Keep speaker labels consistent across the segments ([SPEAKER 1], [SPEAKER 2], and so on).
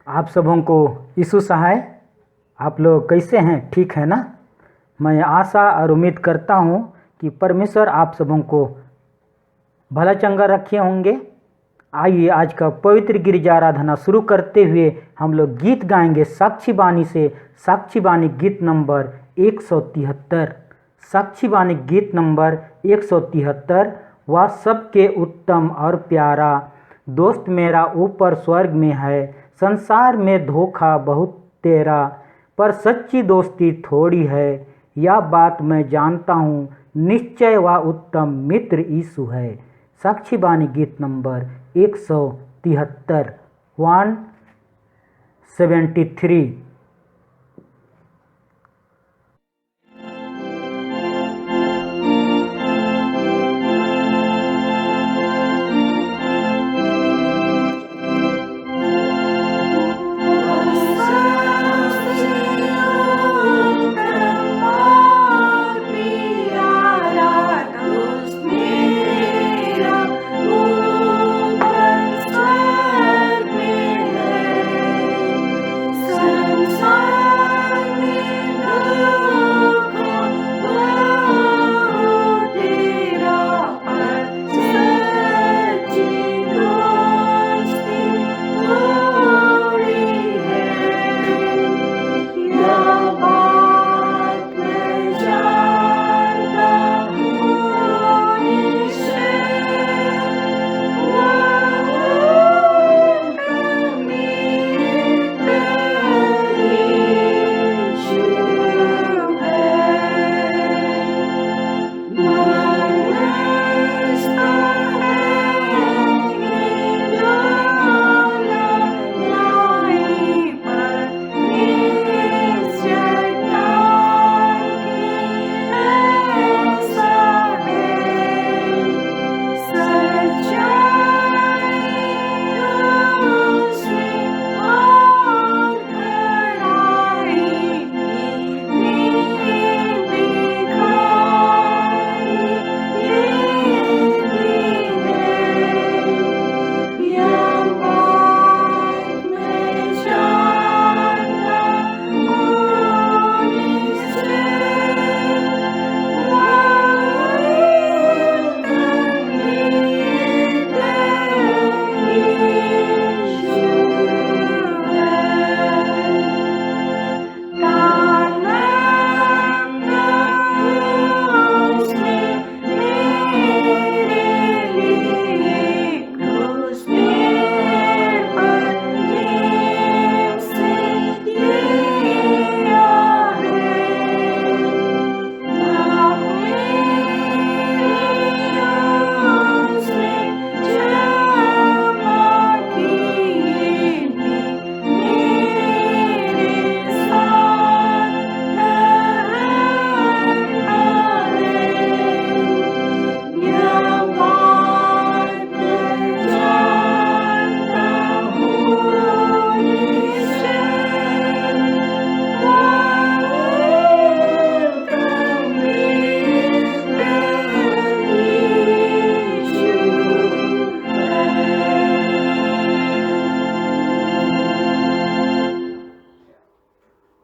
[SPEAKER 1] आप सबों को यीशु सहाय। आप लोग कैसे हैं? ठीक है ना? मैं आशा और उम्मीद करता हूँ कि परमेश्वर आप सबों को भला चंगा रखे होंगे। आइए आज का पवित्र गिरजा आराधना शुरू करते हुए हम लोग गीत गाएंगे साक्षी बानी से। साक्षी बानी गीत नंबर 173। साक्षी बानी गीत नंबर 173। वह सबके उत्तम और प्यारा दोस्त मेरा ऊपर स्वर्ग में है। संसार में धोखा बहुत तेरा, पर सच्ची दोस्ती थोड़ी है। यह बात मैं जानता हूँ, निश्चय वह उत्तम मित्र यीशु है। साक्षी बानी गीत नंबर 173 173।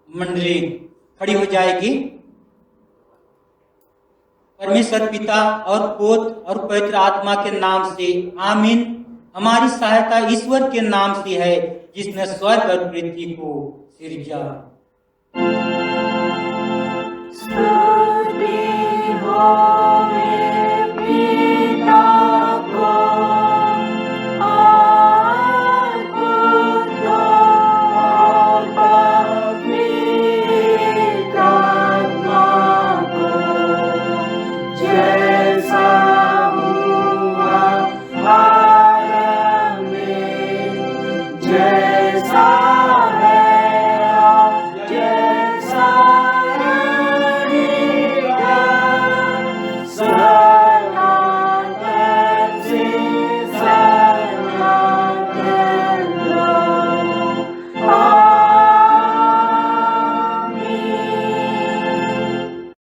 [SPEAKER 2] मंडली खड़ी हो जाएगी। परमेश्वर पिता और पुत्र और पवित्र आत्मा के नाम से आमीन। हमारी सहायता ईश्वर के नाम से है जिसने स्वर्ग और पृथ्वी को सिरजा।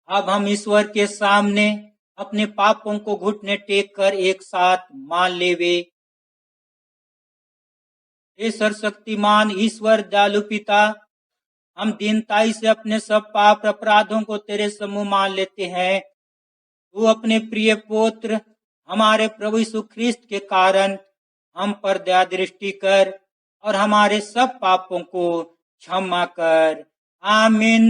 [SPEAKER 2] अब हम ईश्वर के सामने अपने पापों को घुटने टेक कर एक साथ मान लेवे। हे सर्वशक्तिमान ईश्वर दयालु पिता, हम दीनताई से अपने सब पाप अपराधों को तेरे सम्मुख मान लेते हैं। तू अपने प्रिय पुत्र हमारे प्रभु यीशु ख्रिस्त के कारण हम पर दया दृष्टि कर और हमारे सब पापों को क्षमा कर। आमीन।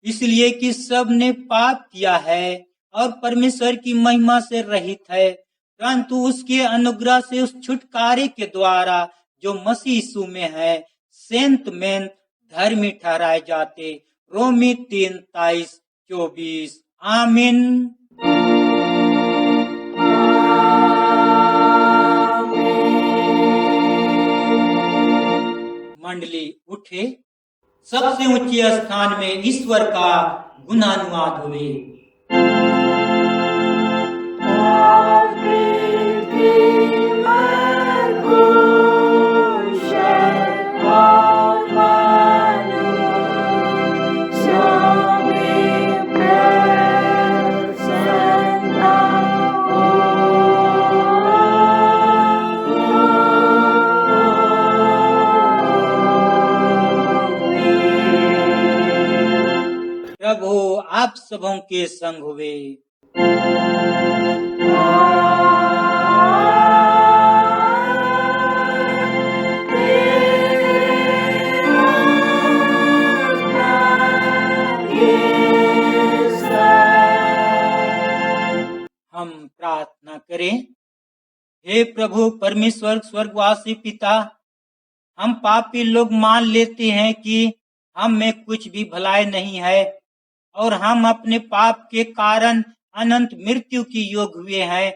[SPEAKER 2] इसलिए कि सब ने पाप किया है और परमेश्वर की महिमा से रहित है, परंतु उसके अनुग्रह से उस छुटकारे के द्वारा जो मसीह यीशु में है सेंत में धर्मी ठहराए जाते। रोमी 3:23-24। आमीन। मंडली उठे, सबसे ऊंचे स्थान में ईश्वर का गुणानुवाद हुए। प्रभु आप सबों के संग हुए। हम प्रार्थना करें। हे प्रभु परमेश्वर स्वर्गवासी पिता, हम पापी लोग मान लेते हैं कि हम में कुछ भी भलाई नहीं है और हम अपने पाप के कारण अनंत मृत्यु की योग हुए हैं,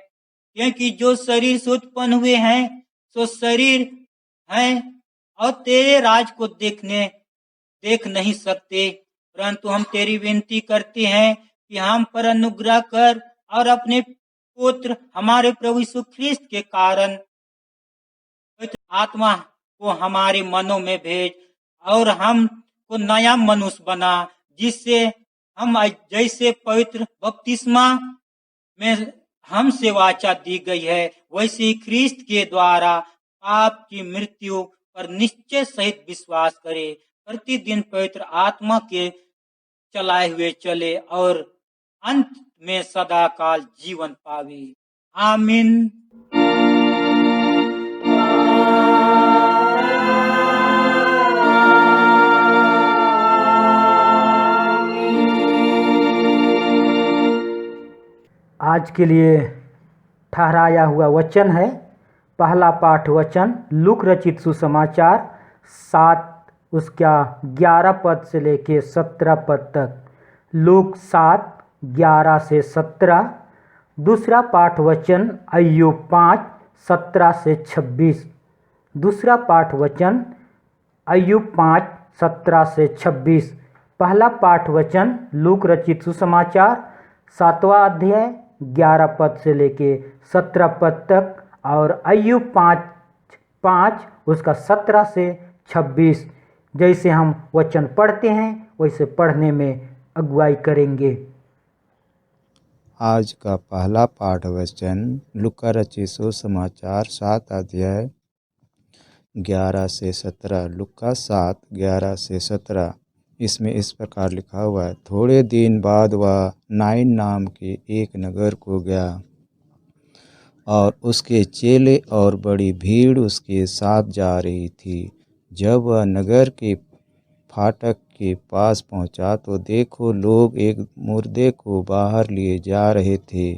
[SPEAKER 2] क्योंकि जो शरीर से उत्पन्न हुए हैं सो शरीर हैं और तेरे राज को देख नहीं सकते, परंतु हम तेरी विनती करते हैं कि हम पर अनुग्रह कर और अपने पुत्र हमारे प्रभु यीशु ख्रिस्त के कारण आत्मा को हमारे मनों में भेज और हम को नया मनुष्य बना, जिससे हम जैसे पवित्र बपतिस्मा में हमसे वाचा दी गई है वैसे ही ख्रिस्त के द्वारा पाप की मृत्यु पर निश्चय सहित विश्वास करे, प्रतिदिन पवित्र आत्मा के चलाए हुए चले और अंत में सदा काल जीवन पावे। आमीन।
[SPEAKER 1] आज के लिए ठहराया हुआ वचन है पहला पाठ वचन लूक रचित सुसमाचार 7 उसका 11 पद से लेके 17 पद तक। लूक 7:11 से 17। दूसरा पाठ वचन अय्यूब 5:17 से 26। दूसरा पाठ वचन अय्यूब 5:17 से 26। पहला पाठ वचन लूक रचित सुसमाचार 7वां अध्याय 11 पद से लेके 17 पद तक और अय्यूब 5:5 उसका 17 से 26। जैसे हम वचन पढ़ते हैं वैसे पढ़ने में अगुवाई करेंगे।
[SPEAKER 3] आज का पहला पाठ वचन लूका रचित सुसमाचार 7 अध्याय 11 से 17। लूका 7:11 से 17। इसमें इस प्रकार लिखा हुआ है, थोड़े दिन बाद वह नाइन नाम के एक नगर को गया और उसके चेले और बड़ी भीड़ उसके साथ जा रही थी। जब वह नगर के फाटक के पास पहुंचा तो देखो लोग एक मुर्दे को बाहर लिए जा रहे थे,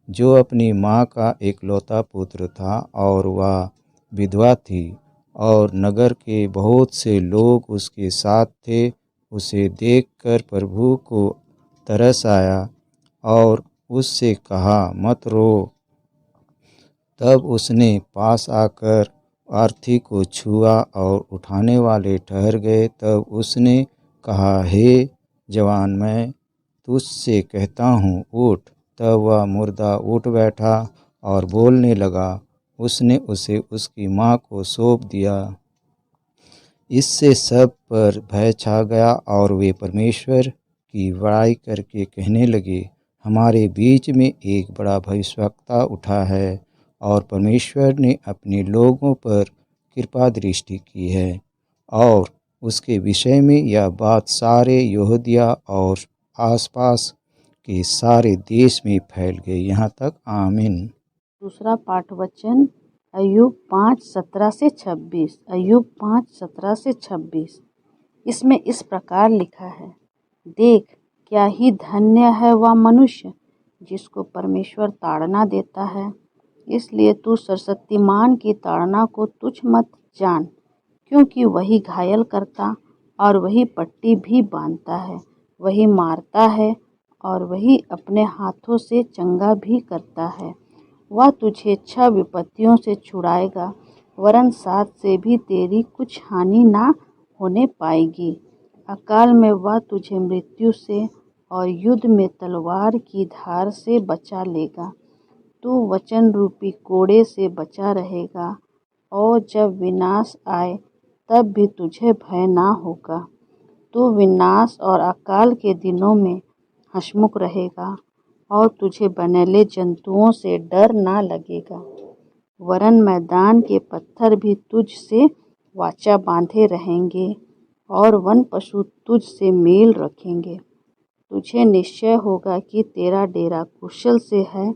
[SPEAKER 3] जो अपनी माँ का एकलौता पुत्र था और वह विधवा थी, और नगर के बहुत से लोग उसके साथ थे। उसे देखकर प्रभु को तरस आया और उससे कहा, मत रो। तब उसने पास आकर अर्थी को छुआ और उठाने वाले ठहर गए। तब उसने कहा, हे जवान, मैं तुझसे कहता हूँ, उठ। तब वह मुर्दा उठ बैठा और बोलने लगा। उसने उसे उसकी माँ को सौंप दिया। इससे सब पर भय छा गया और वे परमेश्वर की बड़ाई करके कहने लगे, हमारे बीच में एक बड़ा भविष्यवक्ता उठा है और परमेश्वर ने अपने लोगों पर कृपा दृष्टि की है। और उसके विषय में यह बात सारे यहूदिया और आसपास के सारे देश में फैल गई। यहाँ तक। आमीन।
[SPEAKER 4] दूसरा पाठ वचन अय्यूब 5:17-26। अय्यूब 5:17-26 इसमें इस प्रकार लिखा है, देख क्या ही धन्य है वह मनुष्य जिसको परमेश्वर ताड़ना देता है। इसलिए तू सर्वशक्तिमान की ताड़ना को तुच्छ मत जान, क्योंकि वही घायल करता और वही पट्टी भी बांधता है, वही मारता है और वही अपने हाथों से चंगा भी करता है। वह तुझे 6 विपत्तियों से छुड़ाएगा, वरन 7 से भी तेरी कुछ हानि ना होने पाएगी। अकाल में वह तुझे मृत्यु से और युद्ध में तलवार की धार से बचा लेगा। तू वचन रूपी कोड़े से बचा रहेगा, और जब विनाश आए तब भी तुझे भय ना होगा। तू विनाश और अकाल के दिनों में हंसमुख रहेगा, और तुझे बनेले जंतुओं से डर ना लगेगा। वरन मैदान के पत्थर भी तुझ से वाचा बांधे रहेंगे, और वन पशु तुझ से मेल रखेंगे। तुझे निश्चय होगा कि तेरा डेरा कुशल से है,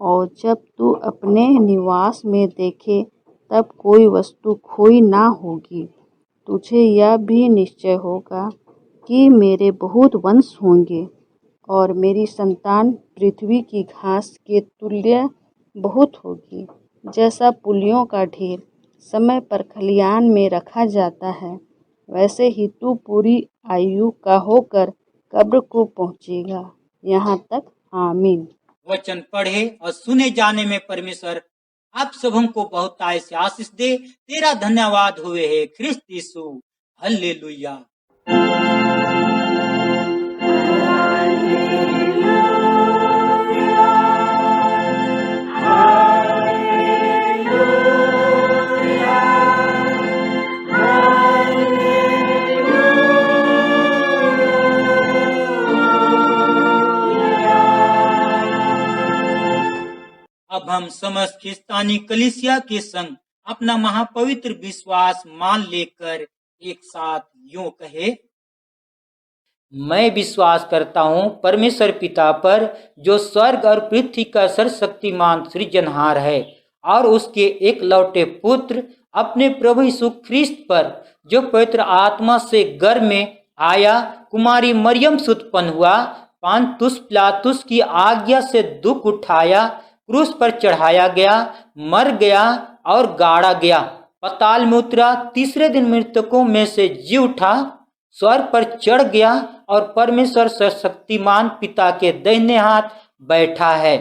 [SPEAKER 4] और जब तू अपने निवास में देखे तब कोई वस्तु खोई ना होगी। तुझे यह भी निश्चय होगा कि मेरे बहुत वंश होंगे, और मेरी संतान पृथ्वी की घास के तुल्य बहुत होगी। जैसा पुलियों का ढेर समय पर खलिहान में रखा जाता है, वैसे ही तू पूरी आयु का होकर कब्र को पहुँचेगा। यहाँ तक। आमीन।
[SPEAKER 2] वचन पढ़े और सुने जाने में परमेश्वर आप सबों को बहुतायत से आशीष दे। तेरा धन्यवाद हुए है ख्रिस्त यीशु। हल्लेलुया। अब हम समस्त ख्रिस्तानी कलीसिया के संग अपना महापवित्र विश्वास मान लेकर एक साथ यूं कहे, मैं विश्वास करता हूँ परमेश्वर पिता पर, जो स्वर्ग और पृथ्वी का सर्वशक्तिमान सृजनहार है, और उसके एक लौटे पुत्र अपने प्रभु यीशु ख्रिस्त पर, जो पवित्र आत्मा से गर्भ में आया, कुमारी मरियम से उत्पन्न हुआ, पांतुस पिलातुस की आज्ञा से दुख उठाया, क्रूस पर चढ़ाया गया, मर गया और गाड़ा गया, पाताल में उतरा, तीसरे दिन मृतकों में से जी उठा, स्वर्ग पर चढ़ गया और परमेश्वर सर्वशक्तिमान पिता के दाहिने हाथ बैठा है,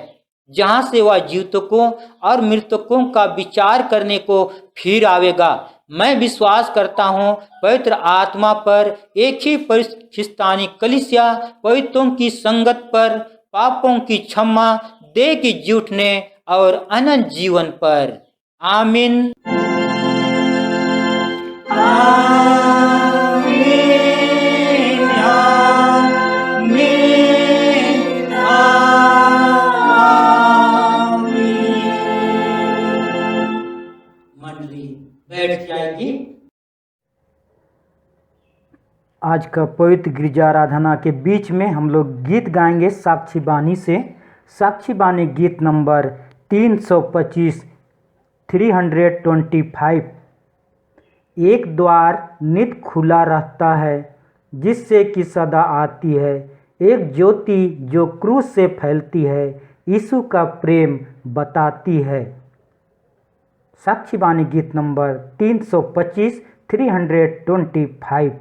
[SPEAKER 2] जहां से वह जीवितों और मृतकों का विचार करने को फिर आवेगा। मैं विश्वास करता हूँ पवित्र आत्मा पर, एक ही ख्रिस्तानी कलीसिया, पवित्रों की संगत पर, पापों की क्षमा, देह की जी उठने और अनंत जीवन पर। आमीन। मंडली बैठ जाएगी।
[SPEAKER 1] आज का पवित्र गिरजा आराधना के बीच में हम लोग गीत गाएंगे साक्षी बानी से। साक्षी बानी गीत नंबर 325 325। एक द्वार नित खुला रहता है, जिससे कि सदा आती है एक ज्योति जो क्रूस से फैलती है, यीशु का प्रेम बताती है। साक्षी बानी गीत नंबर 325 325।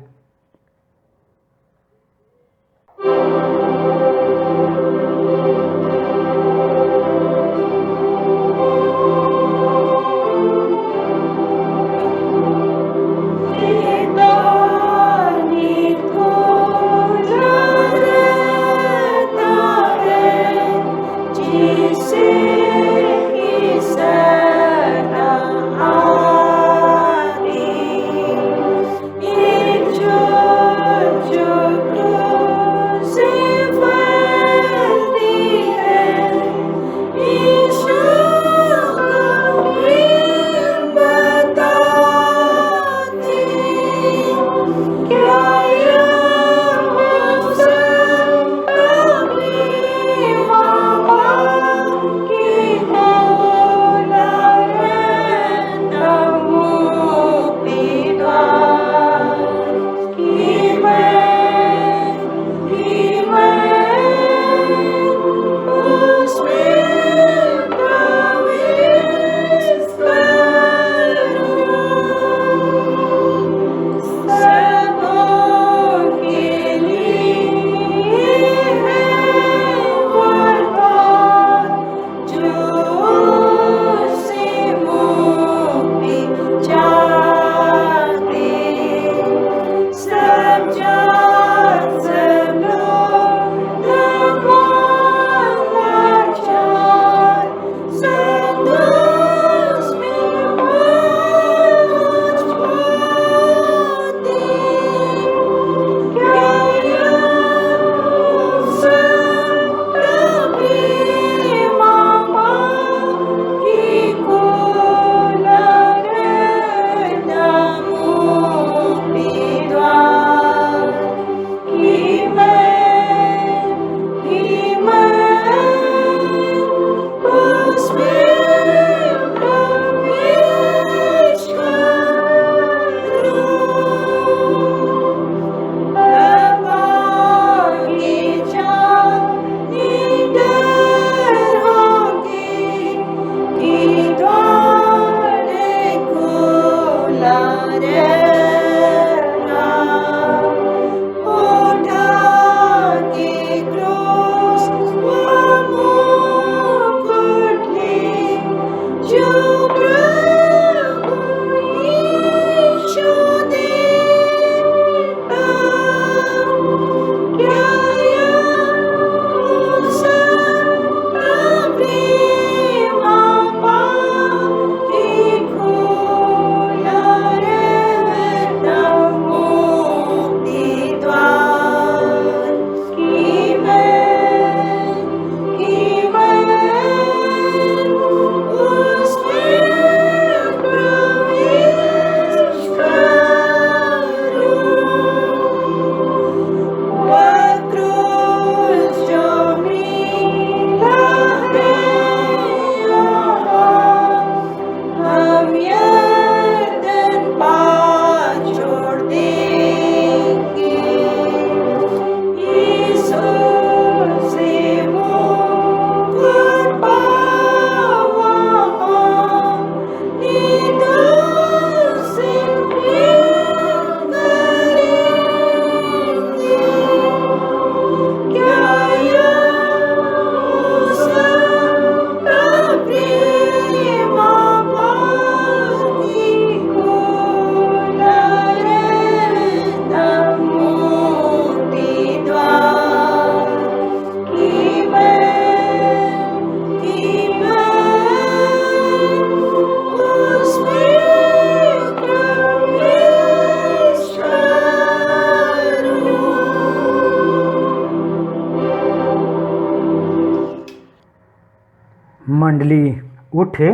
[SPEAKER 1] मंडली उठे।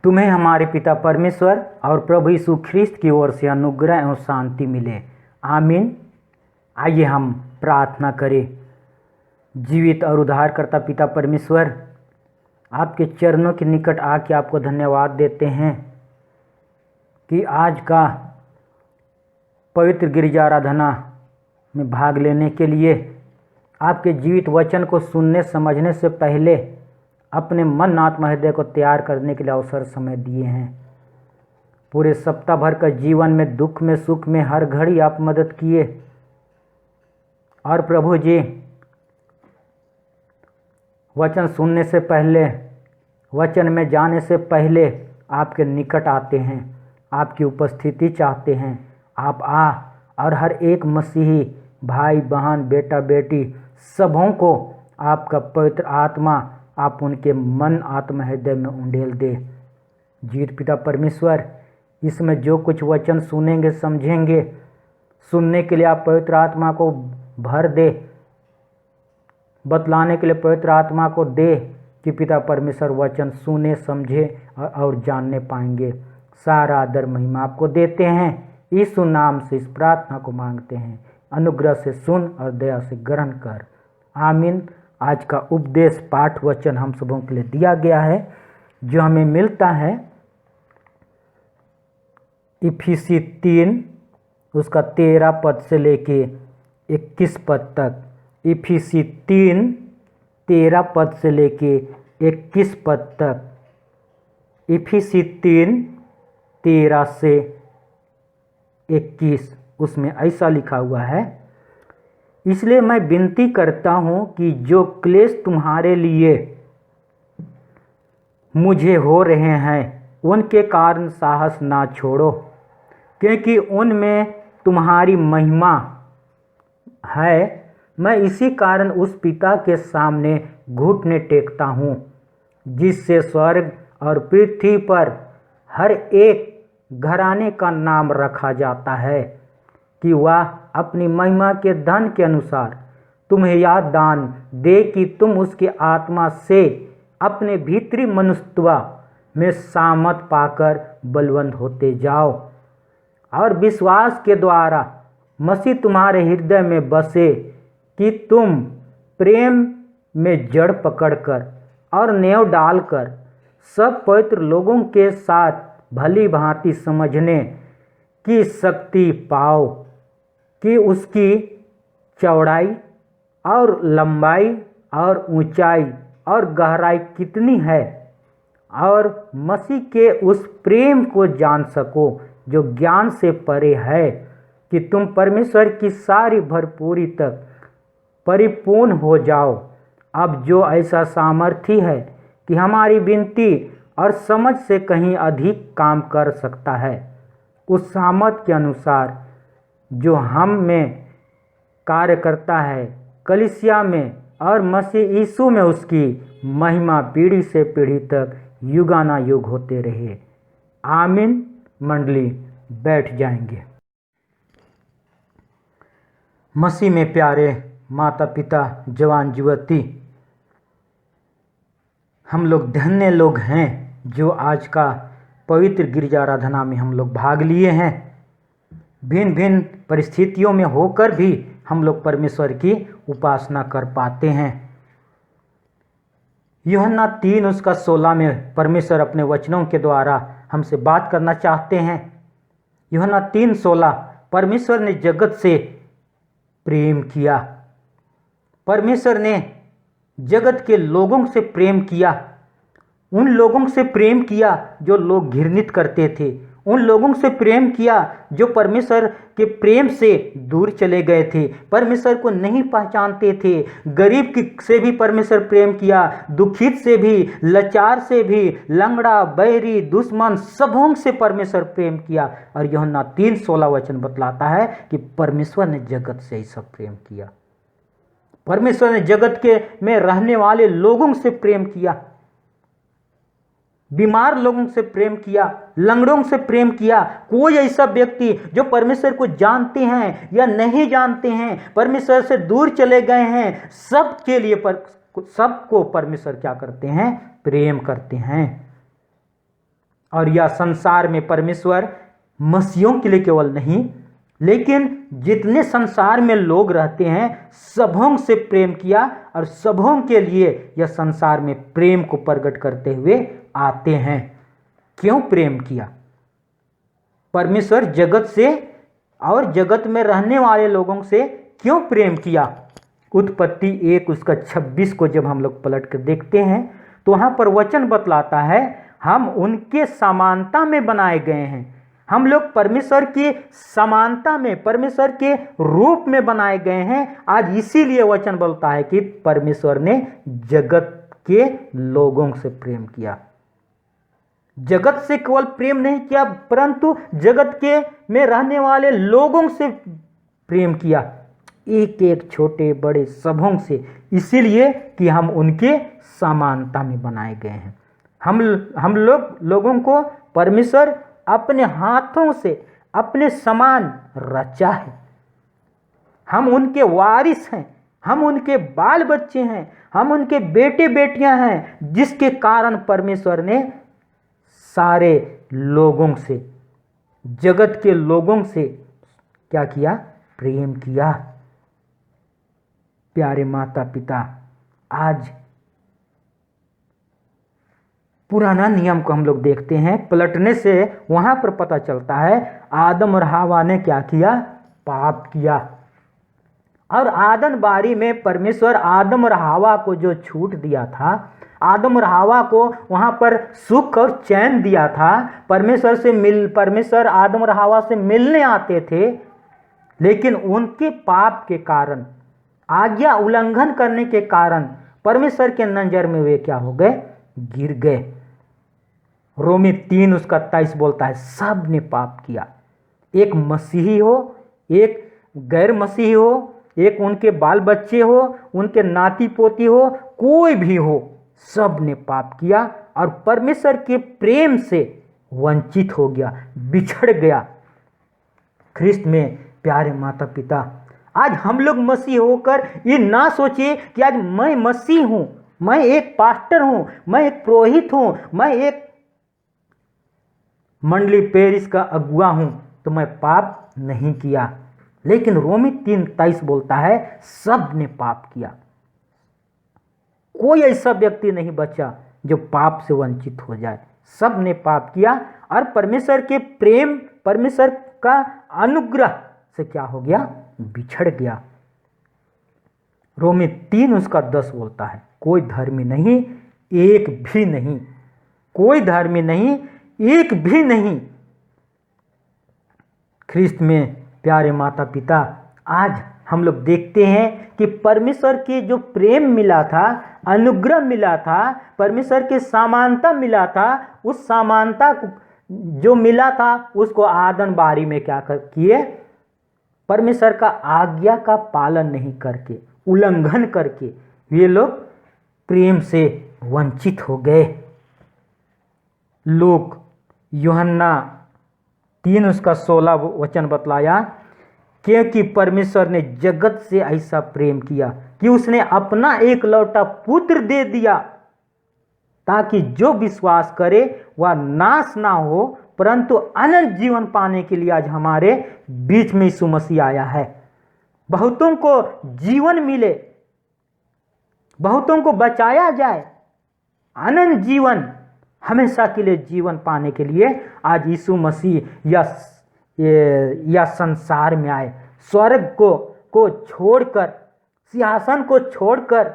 [SPEAKER 1] तुम्हें हमारे पिता परमेश्वर और प्रभु यीशु ख्रिस्त की ओर से अनुग्रह और शांति मिले। आमीन। आइए हम प्रार्थना करें। जीवित और उद्धारकर्ता पिता परमेश्वर, आपके चरणों के निकट आके आपको धन्यवाद देते हैं कि आज का पवित्र गिरजा आराधना में भाग लेने के लिए आपके जीवित वचन को सुनने समझने से पहले अपने मन आत्मा हृदय को तैयार करने के लिए अवसर समय दिए हैं। पूरे सप्ताह भर का जीवन में दुख में सुख में हर घड़ी आप मदद किए। और प्रभु जी, वचन सुनने से पहले, वचन में जाने से पहले आपके निकट आते हैं, आपकी उपस्थिति चाहते हैं। आप और हर एक मसीही भाई बहन बेटा बेटी सबों को आपका पवित्र आत्मा आप उनके मन आत्मा हृदय में उंडेल दे। जीवित पिता परमेश्वर, इसमें जो कुछ वचन सुनेंगे समझेंगे, सुनने के लिए आप पवित्र आत्मा को भर दे, बतलाने के लिए पवित्र आत्मा को दे कि पिता परमेश्वर वचन सुने समझे और जानने पाएंगे। सारा आदर महिमा आपको देते हैं। यीशु नाम से इस प्रार्थना को मांगते हैं। अनुग्रह से सुन और दया से ग्रहण कर। आमीन। आज का उपदेश पाठ वचन हम सबों के लिए दिया गया है, जो हमें मिलता है इफिसी 3 उसका 13 पद से लेके 21 पद तक। इफिसी 3 13 पद से लेके 21 पद तक। इफिसी 3 13 से 21 उसमें ऐसा लिखा हुआ है, इसलिए मैं विनती करता हूं कि जो क्लेश तुम्हारे लिए मुझे हो रहे हैं उनके कारण साहस ना छोड़ो, क्योंकि उनमें तुम्हारी महिमा है। मैं इसी कारण उस पिता के सामने घुटने टेकता हूँ, जिससे स्वर्ग और पृथ्वी पर हर एक घराने का नाम रखा जाता है, कि वह अपनी महिमा के धन के अनुसार तुम्हें यह दान दे कि तुम उसके आत्मा से अपने भीतरी मनुष्यत्व में सामत पाकर बलवंत होते जाओ, और विश्वास के द्वारा मसीह तुम्हारे हृदय में बसे, कि तुम प्रेम में जड़ पकड़कर और नेव डालकर सब पवित्र लोगों के साथ भली भांति समझने की शक्ति पाओ, कि उसकी चौड़ाई और लंबाई और ऊंचाई और गहराई कितनी है, और मसीह के उस प्रेम को जान सको जो ज्ञान से परे है, कि तुम परमेश्वर की सारी भरपूरी तक परिपूर्ण हो जाओ। अब जो ऐसा सामर्थ्य है कि हमारी विनती और समझ से कहीं अधिक काम कर सकता है, उस सामर्थ्य के अनुसार जो हम में कार्य करता है, कलीसिया में और मसीह यीशु में उसकी महिमा पीढ़ी से पीढ़ी तक युगानुयुग होते रहे। आमीन। मंडली बैठ जाएंगे। मसीह में प्यारे माता पिता जवान युवती, हम लोग धन्य लोग हैं जो आज का पवित्र गिरजा आराधना में हम लोग भाग लिए हैं। भिन्न भिन्न परिस्थितियों में होकर भी हम लोग परमेश्वर की उपासना कर पाते हैं। यूहन्ना 3 उसका 16 में परमेश्वर अपने वचनों के द्वारा हमसे बात करना चाहते हैं। यूहन्ना 3:16, परमेश्वर ने जगत से प्रेम किया। परमेश्वर ने जगत के लोगों से प्रेम किया। उन लोगों से प्रेम किया जो लोग घृणित करते थे, उन लोगों से प्रेम किया जो परमेश्वर के प्रेम से दूर चले गए थे, परमेश्वर को नहीं पहचानते थे। गरीब से भी परमेश्वर प्रेम किया, दुखित से भी, लाचार से भी, लंगड़ा बैरी दुश्मन सबों से परमेश्वर प्रेम किया। और यूहन्ना 3:16 वचन बतलाता है कि परमेश्वर ने जगत से ही सब प्रेम किया। परमेश्वर ने जगत के में रहने वाले लोगों से प्रेम किया, बीमार लोगों से प्रेम किया, लंगड़ों से प्रेम किया। कोई ऐसा व्यक्ति जो परमेश्वर को जानते हैं या नहीं जानते हैं, परमेश्वर से दूर चले गए हैं, सबके लिए सबको परमेश्वर क्या करते हैं? प्रेम करते हैं। और यह संसार में परमेश्वर मसीहों के लिए केवल नहीं, लेकिन जितने संसार में लोग रहते हैं सबों से प्रेम किया, और सबों के लिए यह संसार में प्रेम को प्रकट करते हुए आते हैं। क्यों प्रेम किया? परमेश्वर जगत से और जगत में रहने वाले लोगों से क्यों प्रेम किया? उत्पत्ति 1 उसका 26 को जब हम लोग पलट कर देखते हैं तो वहाँ पर वचन बतलाता है, हम उनके समानता में बनाए गए हैं। हम लोग परमेश्वर की समानता में, परमेश्वर के रूप में बनाए गए हैं। आज इसीलिए वचन बोलता है कि परमेश्वर ने जगत के लोगों से प्रेम किया। जगत से केवल प्रेम नहीं किया, परंतु जगत के में रहने वाले लोगों से प्रेम किया, एक एक छोटे बड़े सबों से, इसीलिए कि हम उनके समानता में बनाए गए हैं। हम लोगों को परमेश्वर अपने हाथों से अपने समान रचा है। हम उनके वारिस हैं, हम उनके बाल बच्चे हैं, हम उनके बेटे बेटियां हैं, जिसके कारण परमेश्वर ने सारे लोगों से, जगत के लोगों से क्या किया? प्रेम किया। प्यारे माता पिता, आज पुराना नियम को हम लोग देखते हैं, पलटने से वहां पर पता चलता है आदम और हवा ने क्या किया? पाप किया। और आदम बारी में परमेश्वर आदम और हवा को जो छूट दिया था, आदम और हवा को वहां पर सुख और चैन दिया था, परमेश्वर आदम और हवा से मिलने आते थे, लेकिन उनके पाप के कारण, आज्ञा उल्लंघन करने के कारण परमेश्वर के नजर में वे क्या हो गए? गिर गए। रोमी 3 उसका 23 बोलता है, सब ने पाप किया। एक मसीही हो, एक गैर मसीही हो, एक उनके बाल बच्चे हो, उनके नाती पोती हो, कोई भी हो, सब ने पाप किया और परमेश्वर के प्रेम से वंचित हो गया, बिछड़ गया। ख्रिस्त में प्यारे माता पिता, आज हम लोग मसीह होकर ये ना सोचिए कि आज मैं मसीह हूं, मैं एक पास्टर हूं, मैं एक पुरोहित हूं, मैं एक मंडली पेरिस का अगुआ हूं, तो मैं पाप नहीं किया। लेकिन रोमी 3:23 बोलता है, सब ने पाप किया। कोई ऐसा व्यक्ति नहीं बचा जो पाप से वंचित हो जाए। सब ने पाप किया और परमेश्वर के प्रेम, परमेश्वर का अनुग्रह से क्या हो गया? बिछड़ गया। रोमी 3 उसका 10 बोलता है, कोई धर्मी नहीं, एक भी नहीं, कोई धर्मी नहीं, एक भी नहीं। ख्रिस्त में प्यारे माता पिता, आज हम लोग देखते हैं कि परमेश्वर के जो प्रेम मिला था, अनुग्रह मिला था, परमेश्वर के समानता मिला था, उस समानता जो मिला था उसको आदम बारी में क्या किए? परमेश्वर का आज्ञा का पालन नहीं करके, उल्लंघन करके ये लोग प्रेम से वंचित हो गए। लोग यूहन्ना 3 उसका 16 वचन बतलाया, क्योंकि परमेश्वर ने जगत से ऐसा प्रेम किया कि उसने अपना एकलौता पुत्र दे दिया, ताकि जो विश्वास करे वह नाश ना हो, परंतु अनंत जीवन पाने के लिए आज हमारे बीच में यीशु मसीह आया है। बहुतों को जीवन मिले, बहुतों को बचाया जाए, अनंत जीवन, हमेशा के लिए जीवन पाने के लिए आज यीशु मसीह या संसार में आए। स्वर्ग को छोड़कर, सिंहासन को छोड़कर,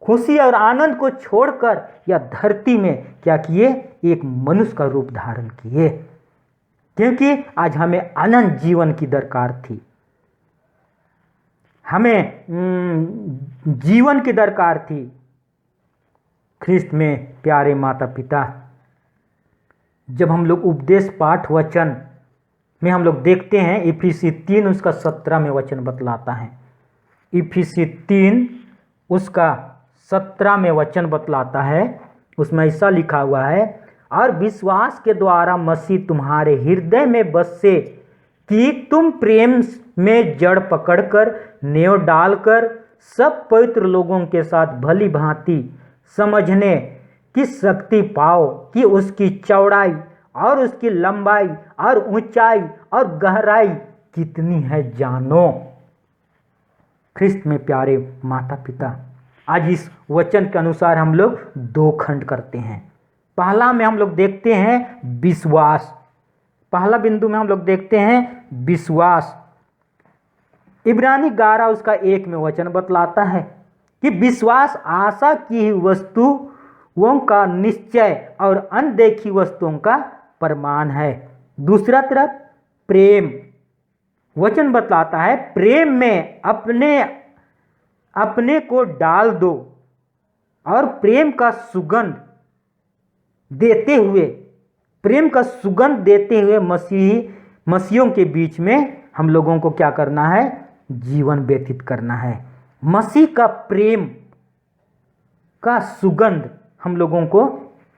[SPEAKER 1] खुशी और आनंद को छोड़कर या धरती में क्या किए? एक मनुष्य का रूप धारण किए, क्योंकि आज हमें अनंत जीवन की दरकार थी, हमें जीवन की दरकार थी। ख्रिस्त में प्यारे माता पिता, जब हम लोग उपदेश पाठ वचन में हम लोग देखते हैं, इफिसी 3 उसका 17 में वचन बतलाता है। इफिसी 3 उसका 17 में वचन बतलाता है, उसमें ऐसा लिखा हुआ है, और विश्वास के द्वारा मसीह तुम्हारे हृदय में बसे कि तुम प्रेम में जड़ पकड़कर, नेव डालकर सब पवित्र लोगों के साथ भली भांति समझने की शक्ति पाओ कि उसकी चौड़ाई और उसकी लंबाई और ऊंचाई और गहराई कितनी है जानो। ख्रिस्त में प्यारे माता पिता, आज इस वचन के अनुसार हम लोग 2 खंड करते हैं। पहला में हम लोग देखते हैं विश्वास। पहला बिंदु में हम लोग देखते हैं विश्वास। इब्रानी 11 उसका 1 में वचन बतलाता है कि विश्वास आशा की हुई वस्तुओं का निश्चय और अनदेखी वस्तुओं का प्रमाण है। दूसरा तरफ प्रेम, वचन बतलाता है प्रेम में अपने को डाल दो और प्रेम का सुगंध देते हुए मसीहों के बीच में हम लोगों को क्या करना है, जीवन व्यतीत करना है। मसीह का प्रेम का सुगंध हम लोगों को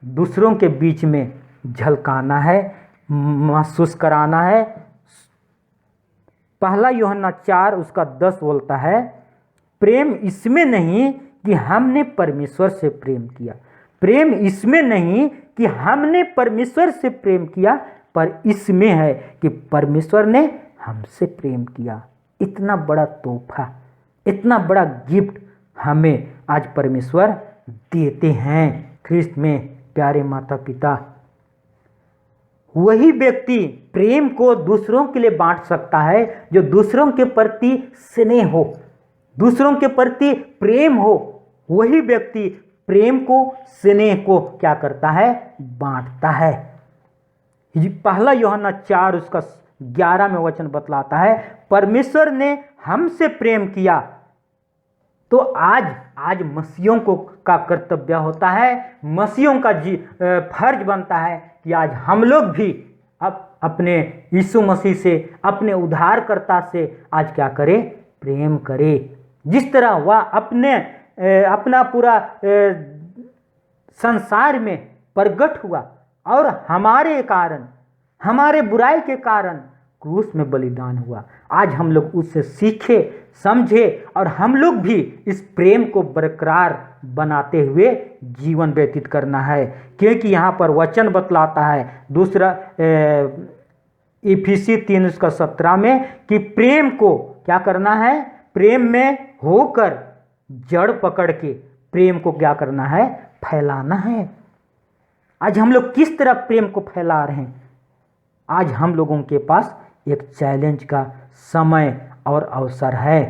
[SPEAKER 1] दूसरों के बीच में झलकाना है, महसूस कराना है। पहला यूहन्ना 4 उसका 10 बोलता है, प्रेम इसमें नहीं कि हमने परमेश्वर से प्रेम किया, प्रेम इसमें नहीं कि हमने परमेश्वर से प्रेम किया, पर इसमें है कि परमेश्वर ने हमसे प्रेम किया। इतना बड़ा तोहफा, इतना बड़ा गिफ्ट हमें आज परमेश्वर देते हैं। ख्रिस्त में प्यारे माता पिता, वही व्यक्ति प्रेम को दूसरों के लिए बांट सकता है जो दूसरों के प्रति स्नेह हो, दूसरों के प्रति प्रेम हो। वही व्यक्ति प्रेम को, स्नेह को क्या करता है, बांटता है। पहला यूहन्ना 4 उसका 11 में वचन बतलाता है, परमेश्वर ने हमसे प्रेम किया। तो आज मसीहों को का कर्तव्य होता है, मसीहों का फर्ज बनता है कि आज हम लोग भी अपने यीशु मसीह से, अपने उद्धारकर्ता से आज क्या करें, प्रेम करें। जिस तरह वह अपना पूरा संसार में प्रकट हुआ और हमारे कारण, हमारे बुराई के कारण क्रूस में बलिदान हुआ। आज हम लोग उससे सीखे, समझे और हम लोग भी इस प्रेम को बरकरार बनाते हुए जीवन व्यतीत करना है। क्योंकि यहाँ पर वचन बतलाता है दूसरा इफिसी 3 उसका 17 में कि प्रेम को क्या करना है, प्रेम में होकर जड़ पकड़ के प्रेम को क्या करना है, फैलाना है। आज हम लोग किस तरह प्रेम को फैला रहे हैं? आज हम लोगों के पास एक चैलेंज का समय और अवसर है।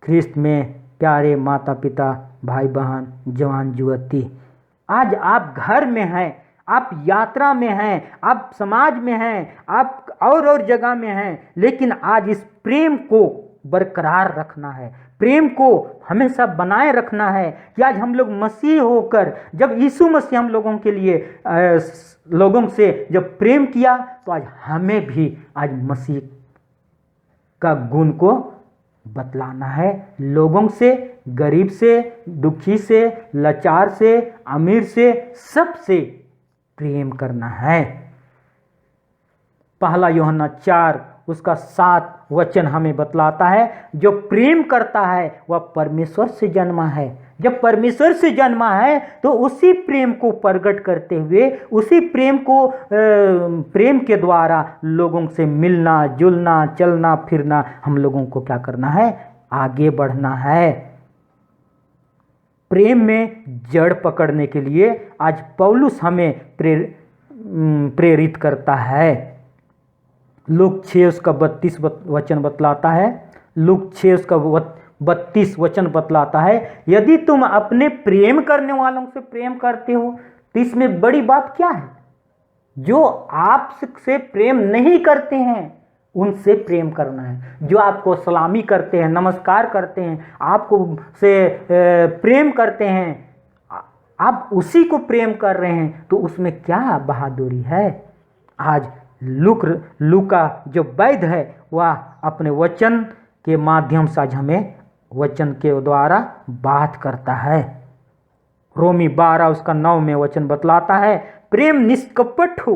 [SPEAKER 1] ख्रिस्त में प्यारे माता पिता, भाई बहन, जवान युवती, आज आप घर में हैं, आप यात्रा में हैं, आप समाज में हैं, आप और जगह में हैं, लेकिन आज इस प्रेम को बरकरार रखना है, प्रेम को हमेशा बनाए रखना है कि आज हम लोग मसीह होकर, जब यीशु मसीह हम लोगों के लिए लोगों से जब प्रेम किया, तो आज हमें भी आज मसीह का गुण को बतलाना है। लोगों से, गरीब से, दुखी से, लाचार से, अमीर से, सबसे प्रेम करना है। पहला यूहन्ना 4 उसका 7 वचन हमें बतलाता है, जो प्रेम करता है वह परमेश्वर से जन्मा है। जब परमेश्वर से जन्मा है तो उसी प्रेम को प्रकट करते हुए, उसी प्रेम को प्रेम के द्वारा लोगों से मिलना, जुलना, चलना फिरना हम लोगों को क्या करना है, आगे बढ़ना है। प्रेम में जड़ पकड़ने के लिए आज पौलुस हमें प्रेरित करता है। लूक 6 उसका 32 वचन बतलाता है, लूक 6 उसका 32 वचन बतलाता है, यदि तुम अपने प्रेम करने वालों से प्रेम करते हो तो इसमें बड़ी बात क्या है? जो आपसे प्रेम नहीं करते हैं उनसे प्रेम करना है। जो आपको सलामी करते हैं, नमस्कार करते हैं, आपको से प्रेम करते हैं, आप उसी को प्रेम कर रहे हैं, तो उसमें क्या बहादुरी है? आज लूका जो वैद्य है वह अपने वचन के माध्यम से आज हमें वचन के द्वारा बात करता है। रोमी 12 उसका 9 में वचन बतलाता है, प्रेम निष्कपट हो,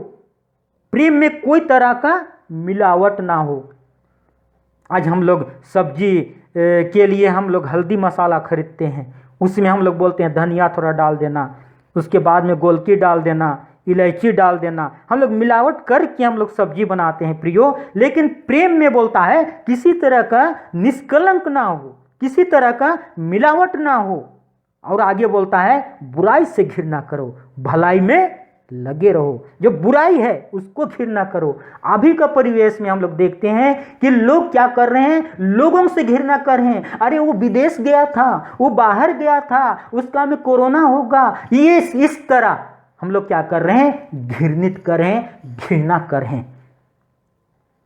[SPEAKER 1] प्रेम में कोई तरह का मिलावट ना हो। आज हम लोग सब्जी के लिए हम लोग हल्दी मसाला खरीदते हैं, उसमें हम लोग बोलते हैं धनिया थोड़ा डाल देना, उसके बाद में गोलकी डाल देना, इलायची डाल देना, हम लोग मिलावट करके हम लोग सब्जी बनाते हैं प्रियो। लेकिन प्रेम में बोलता है किसी तरह का निष्कलंक ना हो, किसी तरह का मिलावट ना हो। और आगे बोलता है बुराई से घृणा करो, भलाई में लगे रहो। जो बुराई है उसको घृणा करो। अभी का परिवेश में हम लोग देखते हैं कि लोग क्या कर रहे हैं, लोगों से घृणा कर रहे हैं। अरे वो विदेश गया था, वो बाहर गया था, उसका में कोरोना होगा, ये इस तरह हम लोग क्या कर रहे हैं, घृणित कर रहे हैं, घृणा कर रहे हैं।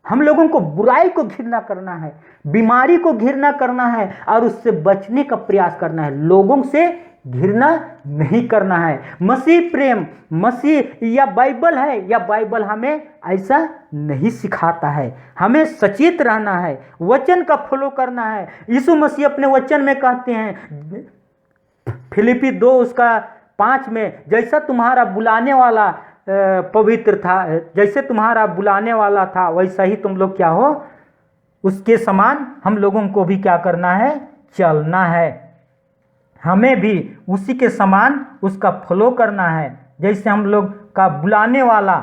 [SPEAKER 1] हम लोगों को बुराई को घृणा करना है, बीमारी को घृणा करना है और उससे बचने का प्रयास करना है। लोगों से घृणा नहीं करना है। मसीह प्रेम, मसीह या बाइबल है, या बाइबल हमें ऐसा नहीं सिखाता है। हमें सचेत रहना है, वचन का फॉलो करना है। यीशु मसीह अपने वचन में कहते हैं फिलिपी 2:5 में, जैसा तुम्हारा बुलाने वाला पवित्र था, जैसे तुम्हारा बुलाने वाला था वैसा ही तुम लोग क्या हो, उसके समान हम लोगों को भी क्या करना है, चलना है। हमें भी उसी के समान उसका फॉलो करना है। जैसे हम लोग का बुलाने वाला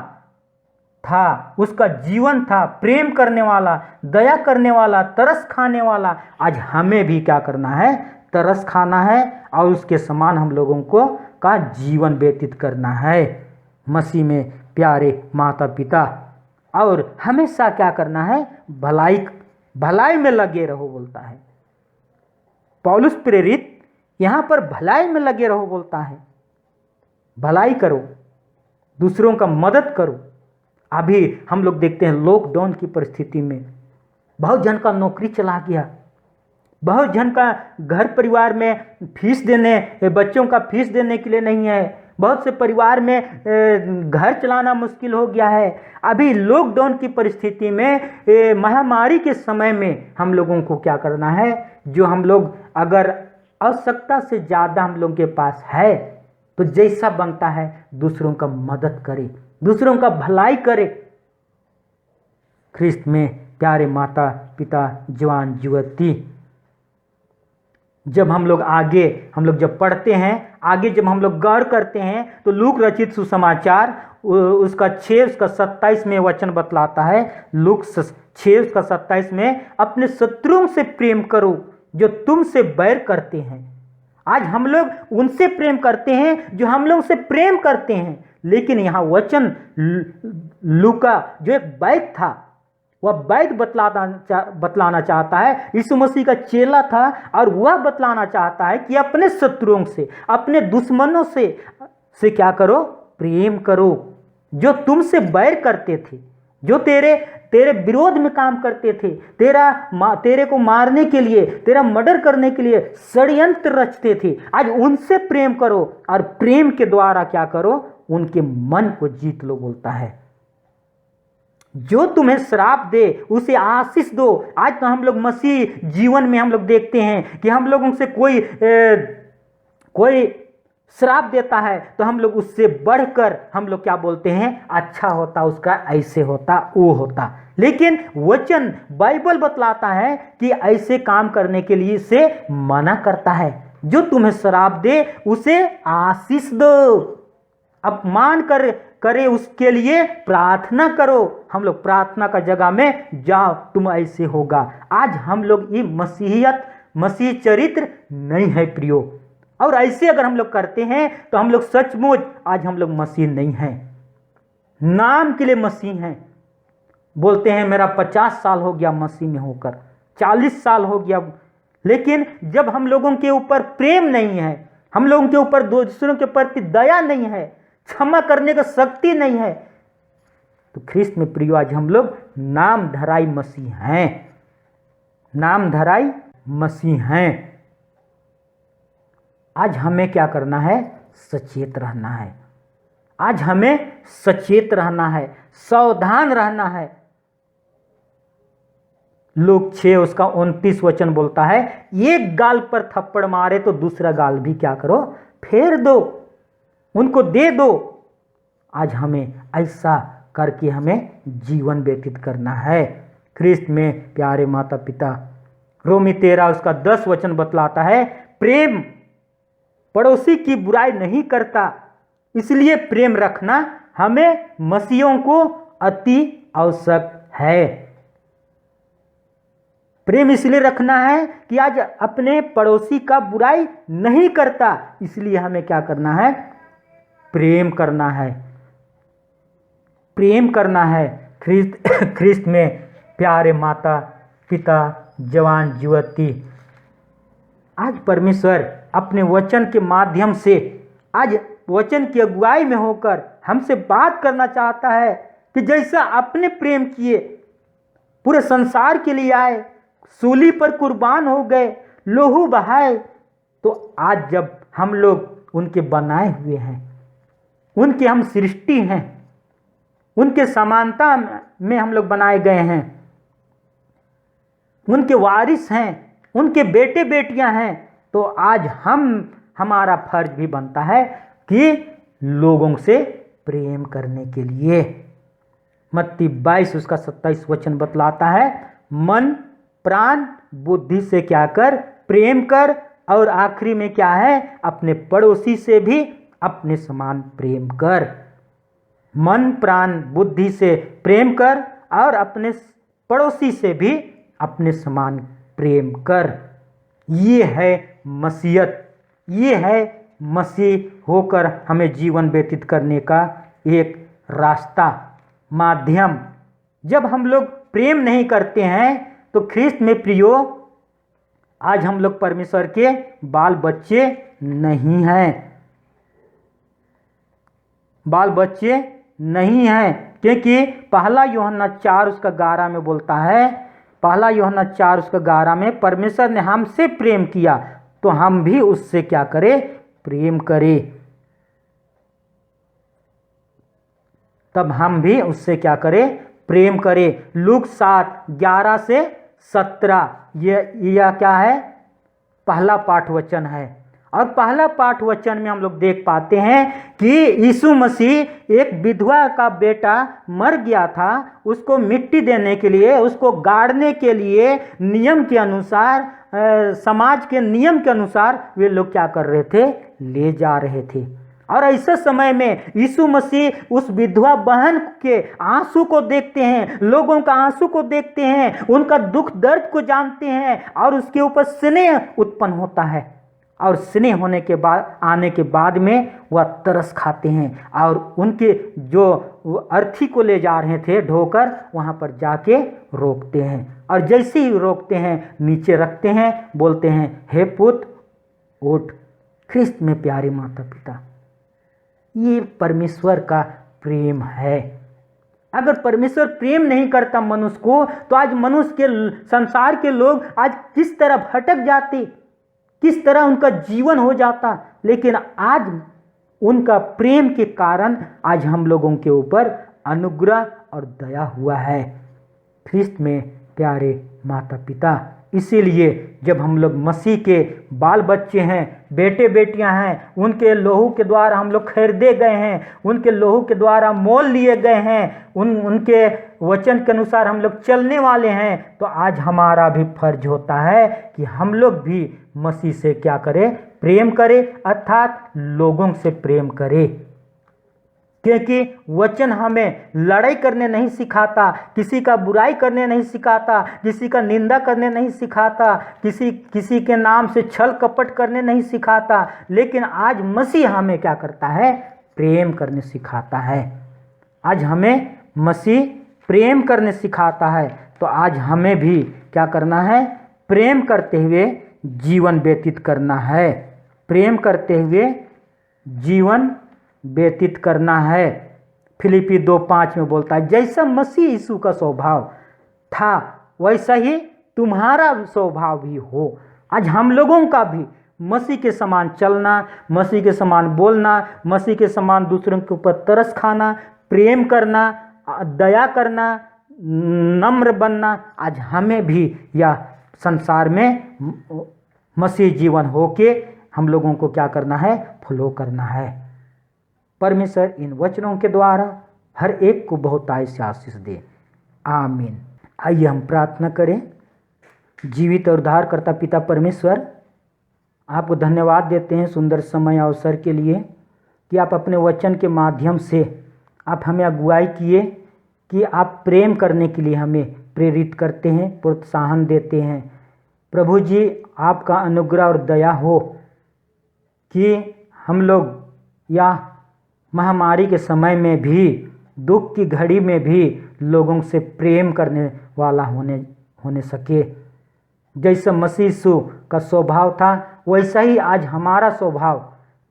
[SPEAKER 1] था, उसका जीवन था प्रेम करने वाला, दया करने वाला, तरस खाने वाला, आज हमें भी क्या करना है, तरस खाना है और उसके समान हम लोगों को का जीवन व्यतीत करना है। मसीह में प्यारे माता पिता, और हमेशा क्या करना है, भलाई में लगे रहो बोलता है पौलुस प्रेरित। यहाँ पर भलाई में लगे रहो बोलता है। भलाई करो, दूसरों का मदद करो। अभी हम लोग देखते हैं लॉकडाउन की परिस्थिति में बहुत जन का नौकरी चला गया, बहुत जन का घर परिवार में फीस देने, बच्चों का फीस देने के लिए नहीं है। बहुत से परिवार में घर चलाना मुश्किल हो गया है। अभी लॉकडाउन की परिस्थिति में, महामारी के समय में हम लोगों को क्या करना है, जो हम लोग अगर आवश्यकता से ज़्यादा हम लोगों के पास है तो जैसा बनता है दूसरों का मदद करे, दूसरों का भलाई करे। ख्रिस्त में प्यारे माता पिता, जवान युवती, जब हम लोग जब पढ़ते हैं, आगे जब हम लोग गौर करते हैं तो लूक रचित सुसमाचार उसका 6:27 में वचन बतलाता है। लूक 6:27 में, अपने शत्रुओं से प्रेम करो जो तुमसे बैर करते हैं। आज हम लोग उनसे प्रेम करते हैं जो हम लोग से प्रेम करते हैं, लेकिन यहाँ वचन लूका जो एक वैद्य था, वह वैद्य बतलाना चाहता है। यीशु मसीह का चेला था और वह बतलाना चाहता है कि अपने शत्रुओं से, अपने दुश्मनों से क्या करो, प्रेम करो। जो तुमसे बैर करते थे, जो तेरे विरोध में काम करते थे, तेरे को मारने के लिए, तेरा मर्डर करने के लिए षड्यंत्र रचते थे, आज उनसे प्रेम करो और प्रेम के द्वारा क्या करो, उनके मन को जीत लो बोलता है। जो तुम्हें श्राप दे उसे आशीष दो। आज तो हम लोग मसीह जीवन में हम लोग देखते हैं कि हम लोगों से कोई श्राप देता है तो हम लोग उससे बढ़कर हम लोग क्या बोलते हैं, अच्छा होता उसका, ऐसे होता, वो होता। लेकिन वचन बाइबल बतलाता है कि ऐसे काम करने के लिए से मना करता है। जो तुम्हें श्राप दे उसे आशीष दो, अपमान करे उसके लिए प्रार्थना करो। हम लोग प्रार्थना का जगह में जाओ, तुम ऐसे होगा। आज हम लोग ये मसीह चरित्र नहीं है प्रियो, और ऐसे अगर हम लोग करते हैं तो हम लोग सचमुच आज हम लोग मसीह नहीं हैं, नाम के लिए मसीह हैं। बोलते हैं मेरा 50 साल हो गया मसीह में होकर, 40 साल हो गया, लेकिन जब हम लोगों के ऊपर प्रेम नहीं है, हम लोगों के ऊपर दूसरों के प्रति दया नहीं है, क्षमा करने का शक्ति नहीं है, तो ख्रिस्त में प्रियो आज हम लोग नाम धराई मसीह हैं, नाम धराई मसीह हैं। आज हमें क्या करना है, सचेत रहना है। आज हमें सचेत रहना है, सावधान रहना है। लूक 6:29 वचन बोलता है, एक गाल पर थप्पड़ मारे तो दूसरा गाल भी क्या करो, फेर दो, उनको दे दो। आज हमें ऐसा करके हमें जीवन व्यतीत करना है। ख्रिस्त में प्यारे माता पिता, रोमी 13:10 वचन बतलाता है, प्रेम पड़ोसी की बुराई नहीं करता। इसलिए प्रेम रखना हमें मसीहों को अति आवश्यक है। प्रेम इसलिए रखना है कि आज अपने पड़ोसी का बुराई नहीं करता, इसलिए हमें क्या करना है? प्रेम करना है। प्रेम करना है। ख्रिस्त में प्यारे माता पिता, जवान युवती, आज परमेश्वर अपने वचन के माध्यम से, आज वचन की अगुवाई में होकर हमसे बात करना चाहता है कि जैसा अपने प्रेम किए, पूरे संसार के लिए आए, सूली पर कुर्बान हो गए, लोहू बहाए, तो आज जब हम लोग उनके बनाए हुए हैं, उनके हम सृष्टि हैं, उनके समानता में हम लोग बनाए गए हैं, उनके वारिस हैं, उनके बेटे बेटियां हैं, तो आज हमारा फर्ज भी बनता है कि लोगों से प्रेम करने के लिए। मत्ती 22 उसका 27 वचन बतलाता है, मन प्राण बुद्धि से क्या कर? प्रेम कर। और आखिरी में क्या है? अपने पड़ोसी से भी अपने समान प्रेम कर। मन प्राण बुद्धि से प्रेम कर और अपने पड़ोसी से भी अपने समान प्रेम कर। ये है मसीहत, ये है मसीह होकर हमें जीवन व्यतीत करने का एक रास्ता, माध्यम। जब हम लोग प्रेम नहीं करते हैं तो ख्रिस्त में प्रियो, आज हम लोग परमेश्वर के बाल बच्चे नहीं हैं, बाल बच्चे नहीं हैं। क्योंकि पहला यूहन्ना 4 उसका 11 में बोलता है, पहला यूहन्ना 4 उसका 11 में, परमेश्वर ने हमसे प्रेम किया तो हम भी उससे क्या करें? प्रेम करें। तब हम भी उससे क्या करें? प्रेम करें। लूक 7:11 से 17 यह क्या है? पहला पाठ वचन है। और पहला पाठ वचन में हम लोग देख पाते हैं कि यीशु मसीह, एक विधवा का बेटा मर गया था, उसको मिट्टी देने के लिए, उसको गाड़ने के लिए नियम के अनुसार, समाज के नियम के अनुसार वे लोग क्या कर रहे थे? ले जा रहे थे। और ऐसे समय में यीशु मसीह उस विधवा बहन के आंसू को देखते हैं, लोगों का आंसू को देखते हैं, उनका दुख दर्द को जानते हैं और उसके ऊपर स्नेह उत्पन्न होता है। और स्नेह होने के बाद, आने के बाद में वह तरस खाते हैं और उनके जो अर्थी को ले जा रहे थे ढोकर, वहाँ पर जाके रोकते हैं। और जैसे ही रोकते हैं, नीचे रखते हैं, बोलते हैं, हे पुत्र उठ। ख्रिस्त में प्यारे माता पिता, ये परमेश्वर का प्रेम है। अगर परमेश्वर प्रेम नहीं करता मनुष्य को, तो आज मनुष्य के, संसार के लोग आज किस तरह भटक जाते, किस तरह उनका जीवन हो जाता। लेकिन आज उनका प्रेम के कारण आज हम लोगों के ऊपर अनुग्रह और दया हुआ है। ख्रिस्त में प्यारे माता पिता, इसीलिए जब हम लोग मसीह के बाल बच्चे हैं, बेटे बेटियां हैं, उनके लोहू के द्वारा हम लोग खरीदे गए हैं, उनके लोहू के द्वारा मोल लिए गए हैं, उनके वचन के अनुसार हम लोग चलने वाले हैं, तो आज हमारा भी फर्ज होता है कि हम लोग भी मसीह से क्या करें? प्रेम करें, अर्थात लोगों से प्रेम करें। क्योंकि वचन हमें लड़ाई करने नहीं सिखाता, किसी का बुराई करने नहीं सिखाता, किसी का निंदा करने नहीं सिखाता, किसी के नाम से छल कपट करने नहीं सिखाता। लेकिन आज मसीह हमें क्या करता है? प्रेम करने सिखाता है। आज हमें मसीह प्रेम करने सिखाता है। तो आज हमें भी क्या करना है? प्रेम करते हुए जीवन व्यतीत करना है। प्रेम करते हुए जीवन व्यतीत करना है। फिलिपी 2:5 में बोलता है, जैसा मसीह यीशु का स्वभाव था वैसा ही तुम्हारा स्वभाव भी हो। आज हम लोगों का भी मसीह के समान चलना, मसीह के समान बोलना, मसीह के समान दूसरों के ऊपर तरस खाना, प्रेम करना, दया करना, नम्र बनना, आज हमें भी यह संसार में मसीह जीवन होके हम लोगों को क्या करना है? फॉलो करना है। परमेश्वर इन वचनों के द्वारा हर एक को बहुतायत से आशीष दे। आमीन। आइए हम प्रार्थना करें। जीवित और उद्धारकर्ता पिता परमेश्वर, आपको धन्यवाद देते हैं सुंदर समय अवसर के लिए कि आप अपने वचन के माध्यम से आप हमें अगुवाई किए, कि आप प्रेम करने के लिए हमें प्रेरित करते हैं, प्रोत्साहन देते हैं। प्रभु जी, आपका अनुग्रह और दया हो कि हम लोग या महामारी के समय में भी, दुख की घड़ी में भी लोगों से प्रेम करने वाला होने सके। जैसे मसीह यीशु का स्वभाव था, वैसा ही आज हमारा स्वभाव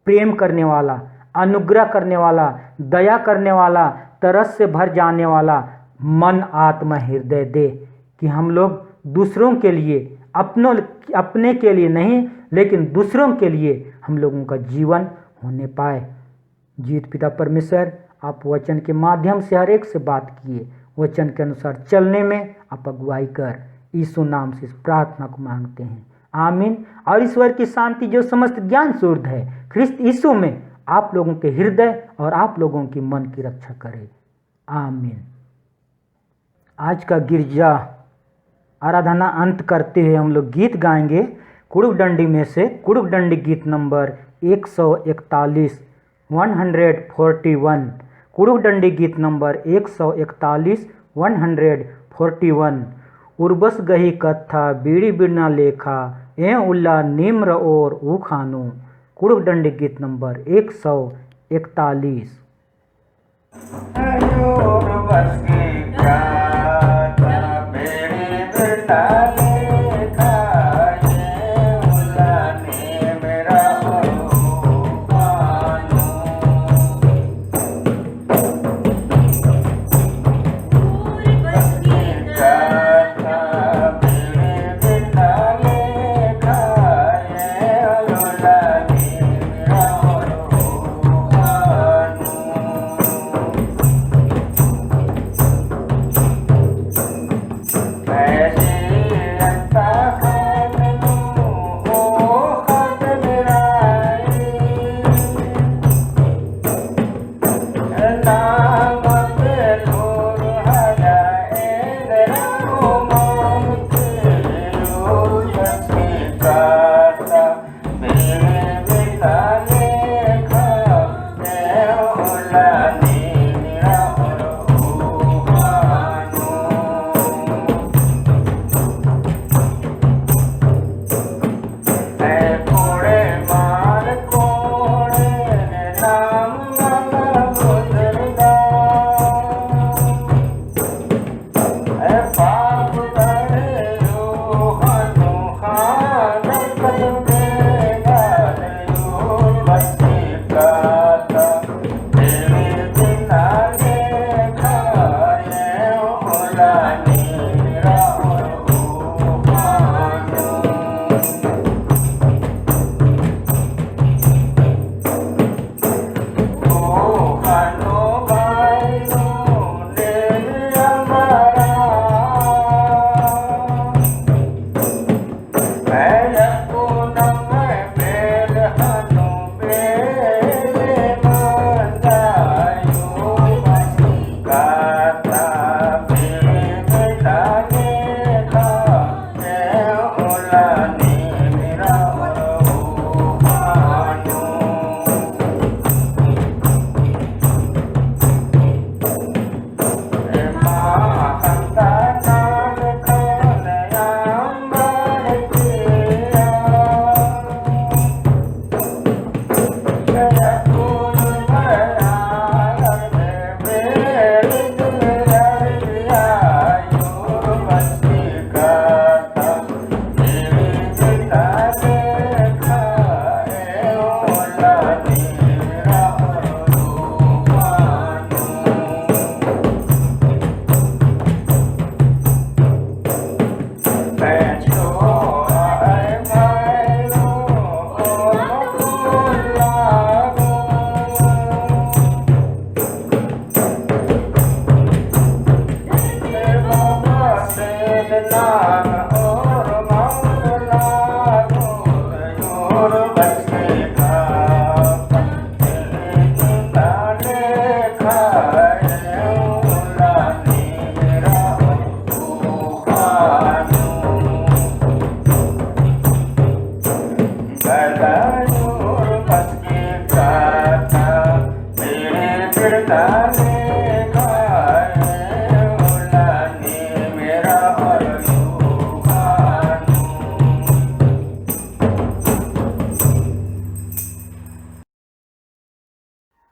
[SPEAKER 1] प्रेम करने वाला, अनुग्रह करने वाला, दया करने वाला, तरस से भर जाने वाला मन, आत्मा, हृदय दे, कि हम लोग दूसरों के लिए, अपने के लिए नहीं लेकिन दूसरों के लिए हम लोगों का जीवन होने पाए। जीत पिता परमेश्वर, आप वचन के माध्यम से हर एक से बात किए, वचन के अनुसार चलने में आप अगुवाई कर, यीशु नाम से इस प्रार्थना को मांगते हैं, आमीन। और ईश्वर की शांति जो समस्त ज्ञान शुद्ध है ख्रिस्त यीशु में, आप लोगों के हृदय और आप लोगों की मन की रक्षा करे, आमीन। आज का गिरजा आराधना अंत करते हुए हम लोग गीत गाएंगे कुड़ुक डंडी में से, कुड़ुक डंडी गीत नंबर 141, 141, कुड़ुक डंडी गीत नंबर 141, 141। उर्बस गही कथा बीड़ी बिना लेखा, ए उल्ला निम्र और उखानु। कुड़ुक डंडी गीत नंबर 141।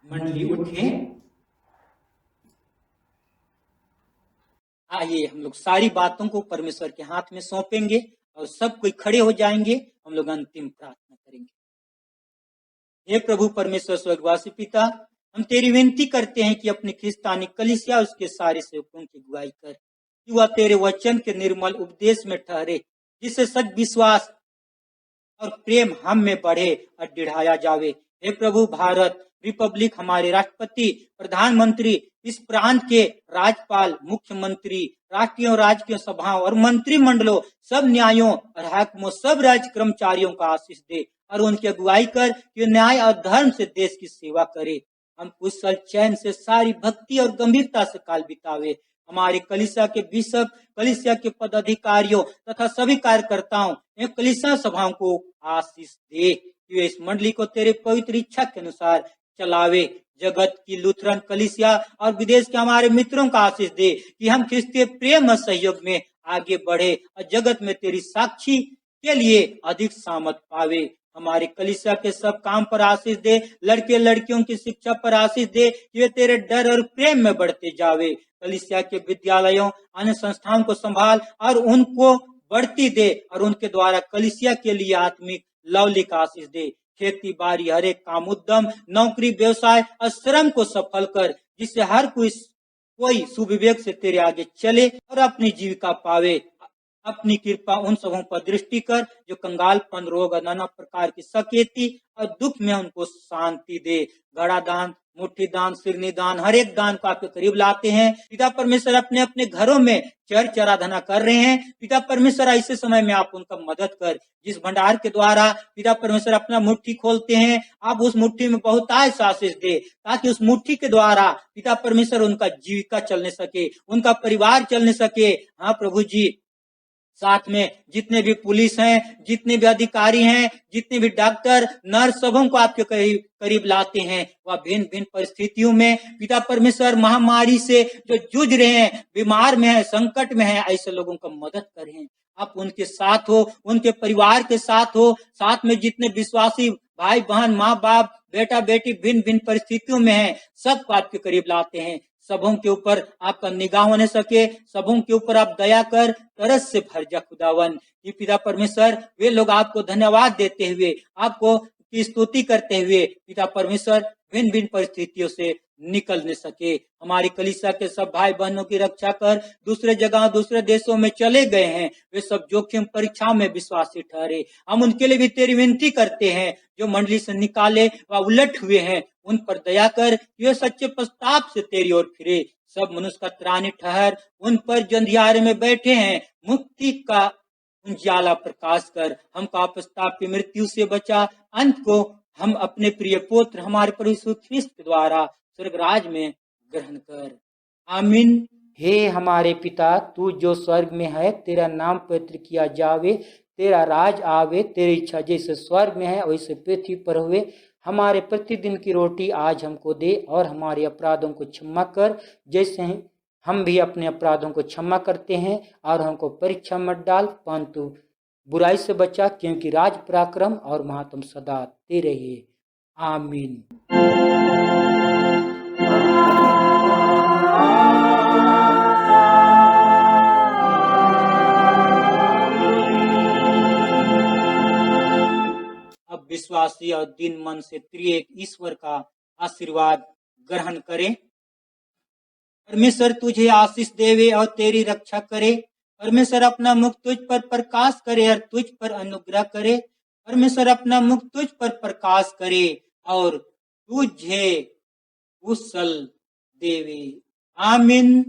[SPEAKER 2] मंडली उठे। आइए हम लोग सारी बातों को परमेश्वर के हाथ में सौंपेंगे और सब कोई खड़े हो जाएंगे। हम लोग अंतिम प्रार्थना करेंगे। हे प्रभु परमेश्वर स्वर्गवासी पिता, हम तेरी विनती करते हैं कि अपनी ख्रिस्तानी कलीसिया उसके सारे सेवकों की अगुवाई कर, कि वह तेरे वचन के निर्मल उपदेश में ठहरे, जिससे सच विश्वास और प्रेम हम में बढ़े और बढ़ाया जावे। हे प्रभु, भारत रिपब्लिक, हमारे राष्ट्रपति, प्रधानमंत्री, इस प्रांत के राज्यपाल, मुख्यमंत्री, राष्ट्रीय और राजकीय सभाओं और मंत्रिमंडलों, सब न्यायों और हाकिमों, सब राज्य कर्मचारियों का आशीष दे और उनकी अगुवाई कर कि न्याय और धर्म से देश की सेवा करे। हम कुशल चैन से सारी भक्ति और गंभीरता से काल बितावे। हमारे कलीसिया के बिशप, कलीसिया के पदाधिकारियों तथा सभी कार्यकर्ताओं एवं कलीसिया सभाओं को आशीष दे कि वे इस मंडली को तेरे पवित्र इच्छा के अनुसार चलावे। जगत की लूथरन कलीसिया और विदेश के हमारे मित्रों का आशीष दे कि हम ख्रिस्तीय प्रेम और सहयोग में आगे बढ़े और जगत में तेरी साक्षी के लिए अधिक सामर्थ पावे। हमारे कलीसिया के सब काम पर आशीष दे। लड़के लड़कियों की शिक्षा पर आशीष दे कि वे तेरे डर और प्रेम में बढ़ते जावे। कलीसिया के विद्यालयों, अन्य संस्थाओं को संभाल और उनको बढ़ती दे और उनके द्वारा कलीसिया के लिए आत्मिक लवलिक आशीष दे। खेती बाड़ी, हर एक काम, उद्यम, नौकरी, व्यवसाय और श्रम को सफल कर, जिससे हर कोई सुविवेक से तेरे आगे चले और अपनी जीविका पावे। अपनी कृपा उन सबों पर दृष्टि कर जो कंगालपन, रोग और नाना प्रकार की सकेती और दुख में उनको शांति दे। घड़ा दान, मुट्ठी दान, सिरनी दान, हर एक दान को आपके करीब लाते हैं। पिता परमेश्वर अपने अपने घरों में चर्च आराधना कर रहे हैं। पिता परमेश्वर, ऐसे समय में आप उनका मदद कर। जिस भंडार के द्वारा पिता परमेश्वर अपना मुट्ठी खोलते हैं, आप उस मुट्ठी में बहुतायत आशीष दे, ताकि उस मुट्ठी के द्वारा पिता परमेश्वर उनका जीविका चलने सके, उनका परिवार चलने सके। हाँ प्रभु जी, साथ में जितने भी पुलिस हैं, जितने भी अधिकारी हैं, जितने भी डॉक्टर, नर्स, सबों को आपके करीब लाते हैं। वह भिन्न भिन्न परिस्थितियों में पिता परमेश्वर महामारी से जो जूझ रहे हैं, बीमार में है, संकट में है, ऐसे लोगों का मदद करें। आप उनके साथ हो, उनके परिवार के साथ हो। साथ में जितने विश्वासी भाई बहन, माँ बाप, बेटा बेटी भिन्न भिन्न परिस्थितियों में है, सबको आपके करीब लाते हैं। सबों के ऊपर आपका निगाह होने सके, सबों के ऊपर आप दया कर, तरस से भर जा खुदावन। कि पिता परमेश्वर, वे लोग आपको धन्यवाद देते हुए, आपको की स्तुति करते हुए पिता परमेश्वर भिन्न भिन्न परिस्थितियों से निकल न सके। हमारी कलीसिया के सब भाई बहनों की रक्षा कर। दूसरे जगह, दूसरे देशों में चले गए हैं, वे सब जोखिम परीक्षाओं में विश्वासी ठहरे। हम उनके लिए भी तेरी विनती करते हैं। जो मंडली से निकाले व उलट हुए हैं, उन पर दया कर, ये सच्चे पश्चाताप से तेरी ओर फिरे। सब मनुष्य का त्राणी ठहर। उन पर जो अंधियारे में बैठे हैं, मुक्ति का उजाला प्रकाश कर। हमको पश्चाताप की मृत्यु से बचा। अंत को हम अपने प्रिय पुत्र हमारे प्रभु यीशु ख्रिस्त के द्वारा स्वर्ग राज में ग्रहण कर। आमीन। हे हमारे पिता, तू जो स्वर्ग में है, तेरा नाम पवित्र किया जावे, तेरा राज आवे, तेरी इच्छा जैसे स्वर्ग में है वैसे पृथ्वी पर हुए। हमारे प्रतिदिन की रोटी आज हमको दे और हमारे अपराधों को क्षमा कर, जैसे हम भी अपने अपराधों को क्षमा करते हैं। और हमको परीक्षा मत डाल, परंतु बुराई से बचा, क्योंकि राज, पराक्रम और महात्म सदा तेरे ही। आमीन। अब विश्वासी और दीन मन से त्रिएक ईश्वर का आशीर्वाद ग्रहण करें। परमेश्वर तुझे आशीष देवे और तेरी रक्षा करे। परमेश्वर अपना मुख तुझ पर प्रकाश करे और तुझ पर अनुग्रह करे। परमेश्वर अपना मुख तुझ पर प्रकाश करे और तुझे कुशल देवे। आमीन।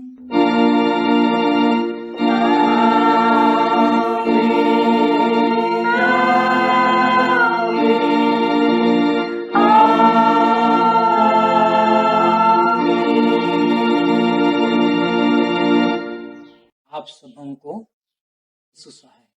[SPEAKER 2] आप सबों को सुसहाय।